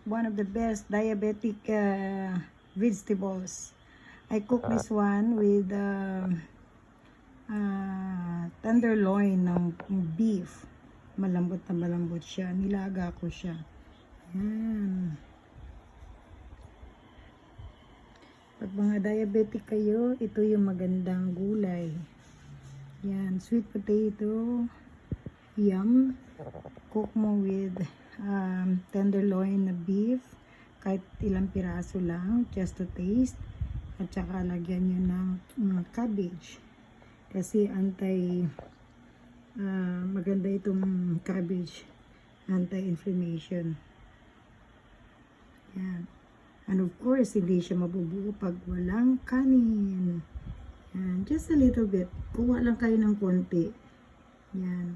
one of the best diabetic vegetables. I cook this one with tenderloin ng beef. Malambot na malambot siya. Nilaga ko siya. Yan. Pag mga diabetic kayo, ito yung magandang gulay. Yan, sweet potato, yum. Cook mo with tenderloin na beef, kahit ilang piraso lang, just to taste. At saka lagyan nyo ng cabbage. Kasi maganda itong cabbage, anti-inflammation. Yan. And of course, hindi siya mabubuo pag walang kanin. Yan. Just a little bit. Kuha lang kayo ng konti. Yan.